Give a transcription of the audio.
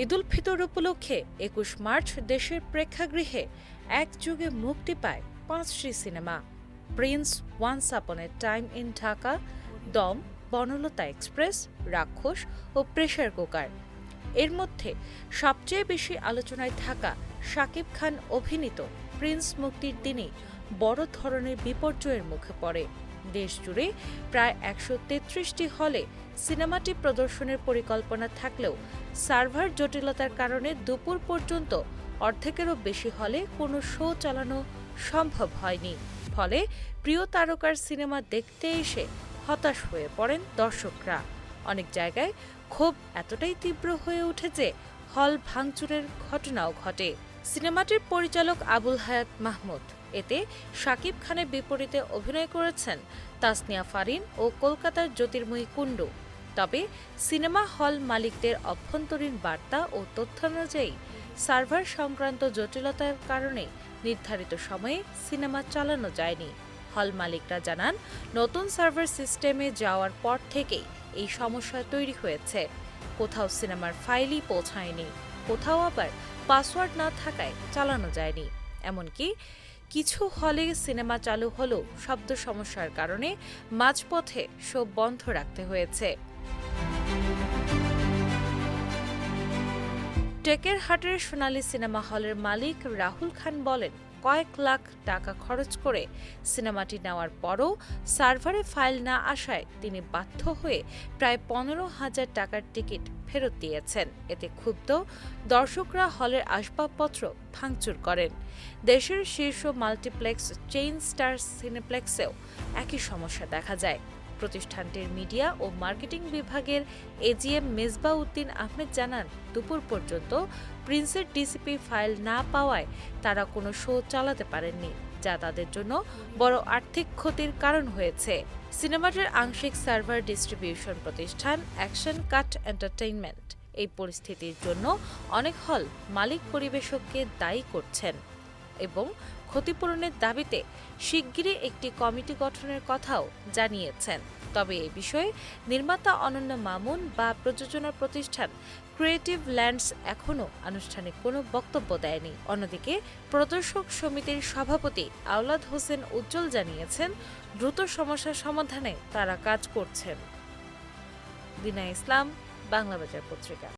ঈদুল ফিতর উপলক্ষে ২১ মার্চ দেশের প্রেক্ষাগৃহে একযোগে মুক্তি পায় ৫টি cinema. Prince, once upon A time in Dhaka, দম, বনলতা এক্সপ্রেস, রাক্ষস ও প্রেসার কুকার। এর মধ্যে সবচেয়ে বেশি আলোচনায় থাকা শাকিব খান অভিনীত প্রিন্স মুক্তির দিনেই বড় ধরনের বিপর্যয়ের মুখে পড়ে। দেশজুড়ে প্রায় ১৩৩টি হলে সিনেমাটি প্রদর্শনের পরিকল্পনা থাকলেও সার্ভার জটিলতার কারণে দুপুর পর্যন্ত অর্ধেকেরও বেশি হলে কোনো শো চালানো সম্ভব হয়নি। ফলে প্রিয় তারকার সিনেমা দেখতে এসে হতাশ হয়ে পড়েন দর্শকরা। অনেক জায়গায় ক্ষোভ এতটাই তীব্র হয়ে ওঠে যে হল ভাঙচুরের ঘটনাও ঘটে। সিনেমাটির পরিচালক আবুল হায়াত মাহমুদ। এতে শাকিব খানের বিপরীতে অভিনয় করেছেন তাসনিয়া ফারিন ও কলকাতার জ্যোতির্ময়ী কুণ্ডু। তবে সিনেমা হল মালিকদের অভ্যন্তরীণ বার্তা ও তথ্য অনুযায়ী সার্ভার সংক্রান্ত জটিলতার কারণে নির্ধারিত সময়ে সিনেমা চালানো যায়নি। হল মালিকরা জানান, নতুন সার্ভার সিস্টেমে যাওয়ার পর থেকেই এই সমস্যা তৈরি হয়েছে। কোথাও সিনেমার ফাইলই পৌঁছায়নি, কোথাও আবার পাসওয়ার্ড না থাকায় চালানো যায়নি। এমনকি কিছু হলে সিনেমা চালু হলেও শব্দ সমস্যার কারণে মাঝপথে শো বন্ধ রাখতে হয়েছে। টেকেরহাটের সোনালী সিনেমা হলের মালিক রাহুল খান বলেন, কয়েক লাখ টাকা খরচ করে সিনেমাটি নেওয়ার পরও সার্ভারে ফাইল না আসায় তিনি বাধ্য হয়ে প্রায় ১৫,০০০ টাকার টিকিট ফেরত দিয়েছেন। এতে ক্ষুব্ধ দর্শকরা হলের আসবাবপত্র ভাঙচুর করেন। দেশের শীর্ষ মাল্টিপ্লেক্স চেইন স্টার সিনেপ্লেক্সেও একই সমস্যা দেখা যায়। প্রতিষ্ঠানটির মিডিয়া ও মার্কেটিং বিভাগের এজিএম মেজবা উদ্দিন আহমেদ জানান, দুপুর পর্যন্ত প্রিন্সের ডিসিপি ফাইল না পাওয়ায় তারা কোনো শো চালাতে পারেননি, যা তাদের জন্য বড় আর্থিক ক্ষতির কারণ হয়েছে। সিনেমাটির আংশিক সার্ভার ডিস্ট্রিবিউশন প্রতিষ্ঠান অ্যাকশন কাট এন্টারটেইনমেন্ট এই পরিস্থিতির জন্য অনেক হল মালিক পরিবেশককে দায়ী করছেন এবং ক্ষতিপূরণের দাবিতে শিগগিরই একটি কমিটি গঠনের কথাও জানিয়েছেন। তবে এ বিষয়ে নির্মাতা অনন্য মামুন বা প্রযোজনা প্রতিষ্ঠান ক্রিয়েটিভ ল্যান্ডস এখনও আনুষ্ঠানিক কোনো বক্তব্য দেয়নি। অন্যদিকে প্রদর্শক সমিতির সভাপতি আওলাদ হোসেন উজ্জ্বল জানিয়েছেন, দ্রুত সমস্যার সমাধানে তারা কাজ করছেন। দিনা ইসলাম, বাংলাবাজার পত্রিকা।